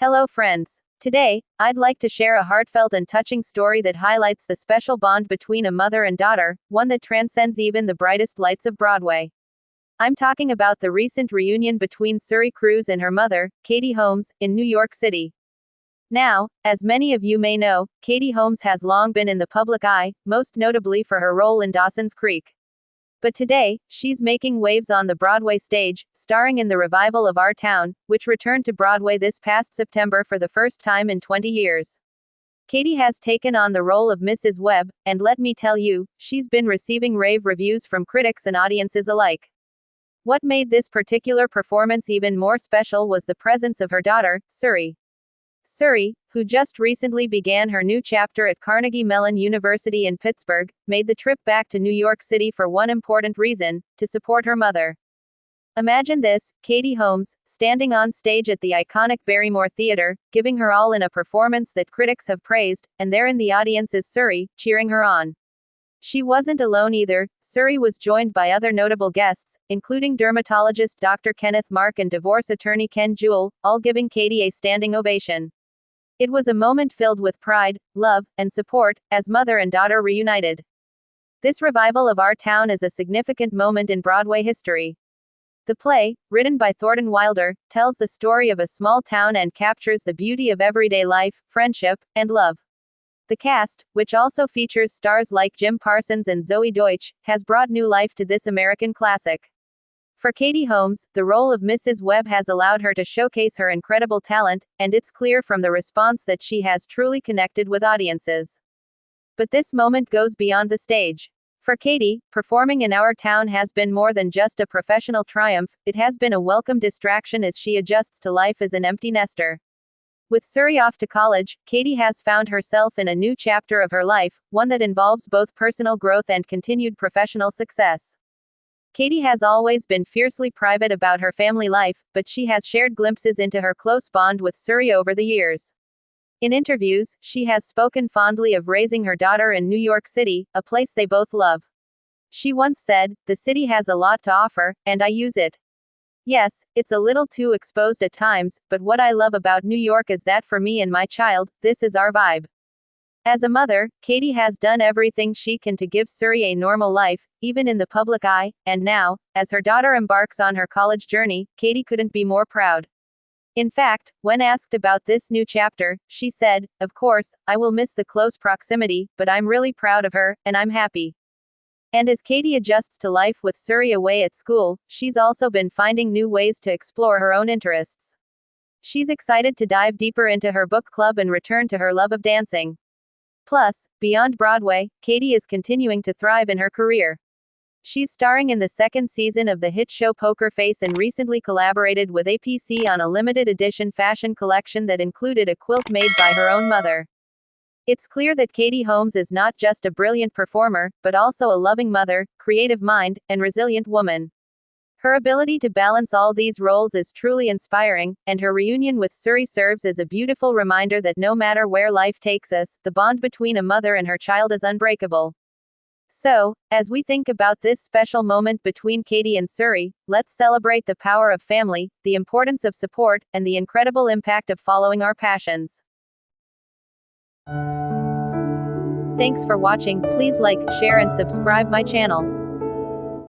Hello friends. Today, I'd like to share a heartfelt and touching story that highlights the special bond between a mother and daughter, one that transcends even the brightest lights of Broadway. I'm talking about the recent reunion between Suri Cruise and her mother, Katie Holmes, in New York City. Now, as many of you may know, Katie Holmes has long been in the public eye, most notably for her role in Dawson's Creek. But today, she's making waves on the Broadway stage, starring in the revival of Our Town, which returned to Broadway this past September for the first time in 20 years. Katie has taken on the role of Mrs. Webb, and let me tell you, she's been receiving rave reviews from critics and audiences alike. What made this particular performance even more special was the presence of her daughter, Suri. Suri, who just recently began her new chapter at Carnegie Mellon University in Pittsburgh, made the trip back to New York City for one important reason: to support her mother. Imagine this: Katie Holmes, standing on stage at the iconic Barrymore Theater, giving her all in a performance that critics have praised, and there in the audience is Suri, cheering her on. She wasn't alone either. Suri was joined by other notable guests, including dermatologist Dr. Kenneth Mark and divorce attorney Ken Jewell, all giving Katie a standing ovation. It was a moment filled with pride, love, and support, as mother and daughter reunited. This revival of Our Town is a significant moment in Broadway history. The play, written by Thornton Wilder, tells the story of a small town and captures the beauty of everyday life, friendship, and love. The cast, which also features stars like Jim Parsons and Zoe Deutsch, has brought new life to this American classic. For Katie Holmes, the role of Mrs. Webb has allowed her to showcase her incredible talent, and it's clear from the response that she has truly connected with audiences. But this moment goes beyond the stage. For Katie, performing in Our Town has been more than just a professional triumph, it has been a welcome distraction as she adjusts to life as an empty nester. With Suri off to college, Katie has found herself in a new chapter of her life, one that involves both personal growth and continued professional success. Katie has always been fiercely private about her family life, but she has shared glimpses into her close bond with Suri over the years. In interviews, she has spoken fondly of raising her daughter in New York City, a place they both love. She once said, "The city has a lot to offer, and I use it. Yes, it's a little too exposed at times, but what I love about New York is that for me and my child, this is our vibe." As a mother, Katie has done everything she can to give Suri a normal life, even in the public eye, and now, as her daughter embarks on her college journey, Katie couldn't be more proud. In fact, when asked about this new chapter, she said, "Of course, I will miss the close proximity, but I'm really proud of her, and I'm happy." And as Katie adjusts to life with Suri away at school, she's also been finding new ways to explore her own interests. She's excited to dive deeper into her book club and return to her love of dancing. Plus, beyond Broadway, Katie is continuing to thrive in her career. She's starring in the second season of the hit show Poker Face and recently collaborated with APC on a limited edition fashion collection that included a quilt made by her own mother. It's clear that Katie Holmes is not just a brilliant performer, but also a loving mother, creative mind, and resilient woman. Her ability to balance all these roles is truly inspiring, and her reunion with Suri serves as a beautiful reminder that no matter where life takes us, the bond between a mother and her child is unbreakable. So, as we think about this special moment between Katie and Suri, let's celebrate the power of family, the importance of support, and the incredible impact of following our passions. Thanks for watching. Please like, share and subscribe my channel.